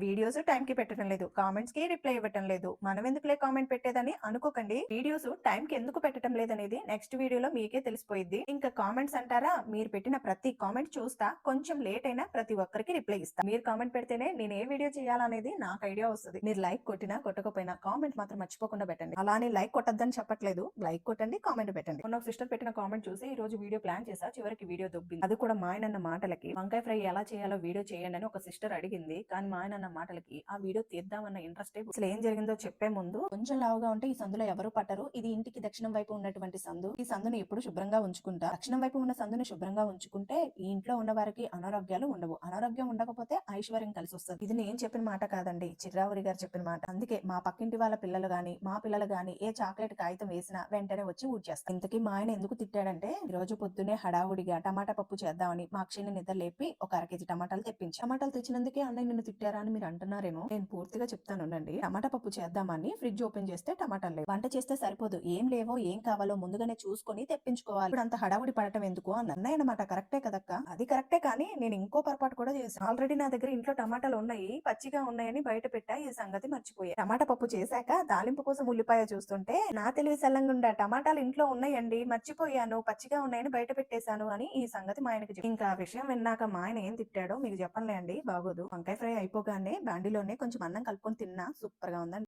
Videos time కి పెట్టడం లేదు, కామెంట్స్ కి రిప్లై ఇవ్వటం లేదు. మనం ఎందుకులే కామెంట్ పెట్టేదని అనుకోకండి. వీడియోస్ టైం కి ఎందుకు పెట్టడం లేదనేది నెక్స్ట్ వీడియోలో మీకే తెలిసిపోయింది. ఇంకా కామెంట్స్ అంటారా, మీరు పెట్టిన ప్రతి కామెంట్ చూస్తా, కొంచెం లేట్ అయినా ప్రతి ఒక్కరికి రిప్లై ఇస్తా. మీరు కామెంట్ పెడితేనే నేను ఏ వీడియో చేయాలనేది నాకు ఐడియా వస్తుంది. మీరు లైక్ కొట్టినా కొట్టకపోయినా కామెంట్ మాత్రం మర్చిపోకుండా పెట్టండి. అలానే లైక్ కొట్టద్దని చెప్పట్లేదు, లైక్ కొట్టండి, కామెంట్ పెట్టండి. మొన్న సిస్టర్ పెట్టిన కామెంట్ చూసి ఈ రోజు వీడియో ప్లాన్ చేసా, చివరికి వీడియో దొబ్బింది. అది కూడా మా ఆయన మాటలకి. వంకాయ ఫ్రై ఎలా చేయాలో వీడియో చేయండి అని ఒక సిస్టర్ అడిగింది, కానీ మా ఆయన మాటలకి ఆ వీడియో తీద్దామన్న ఇంట్రెస్ట్ అసలు ఏం జరిగిందో చెప్పే ముందు, కొంచెం లావుగా ఉంటే ఈ సందులో ఎవరు పట్టరు, ఇది ఇంటికి దక్షిణం వైపు ఉన్నటువంటి సందు, ఈ సందుని ఎప్పుడు శుభ్రంగా ఉంచుకుంటా, దక్షిణం వైపు ఉన్న సందుని శుభ్రంగా ఉంచుకుంటే ఈ ఇంట్లో ఉన్న వారికి అనారోగ్యాలు ఉండవు, అనారోగ్యం ఉండకపోతే ఐశ్వర్యం కలిసి వస్తుంది. ఇది నేను చెప్పిన మాట కాదండి, చిర్రావురి గారు చెప్పిన మాట. అందుకే మా పక్కింటి వాళ్ళ పిల్లలు గాని మా పిల్లలు గాని ఏ చాక్లెట్ కాగితం వేసినా వెంటనే వచ్చి ఊడ్చేస్తారు. ఇంతకీ మా ఆయన ఎందుకు తిట్టాడంటే, ఈ రోజు పొద్దునే హడావుడిగా టమాటా పప్పు చేద్దామని మా అక్షయ్ని నిద్ర లేపి ఒక 1/2 కేజీ టమాటాలు తెప్పించి, టమాటాలు తెచ్చినందుకే అన్నయ్య నిన్ను తిట్టారా అని మీరు అంటున్నారేమో, నేను పూర్తిగా చెప్తానుండండి. టమాటా పప్పు చేద్దామని ఫ్రిడ్జ్ ఓపెన్ చేస్తే టమాటాలు లేవు. వంట చేస్తే సరిపోదు, ఏం లేవో ఏం కావాలో ముందుగానే చూసుకొని తెప్పించుకోవాలి, ఇప్పుడు అంత హడావుడి పడటం ఎందుకు అన్న. అన్నయ్య అన్నమాట కరెక్టే కదక్క, అది కరెక్టే, కానీ నేను ఇంకో పొరపాటు కూడా చేశాను. ఆల్రెడీ నా దగ్గర ఇంట్లో టమాటాలు ఉన్నాయి, పచ్చిగా ఉన్నాయని బయట పెట్టా, ఈ సంగతి మర్చిపోయా. టమాటా పప్పు చేశాక తాలింపు కోసం ఉల్లిపాయ చూస్తుంటే నా తెలివి సల్లంగుండా టమాటాలు ఇంట్లో ఉన్నాయండి, మర్చిపోయాను, పచ్చిగా ఉన్నాయని బయట పెట్టేశాను అని ఈ సంగతి మా ఆయనకి ఇంకా ఆ విషయం విన్నాక మా ఆయన ఏం తిట్టాడో మీకు చెప్పనులే అండి, బాగోదు. వంకాయ ఫ్రై అయిపోగానే బాండిలోనే కొంచెం అన్నం కలుపుకొని తిన్నా, సూపర్ గా ఉందండి.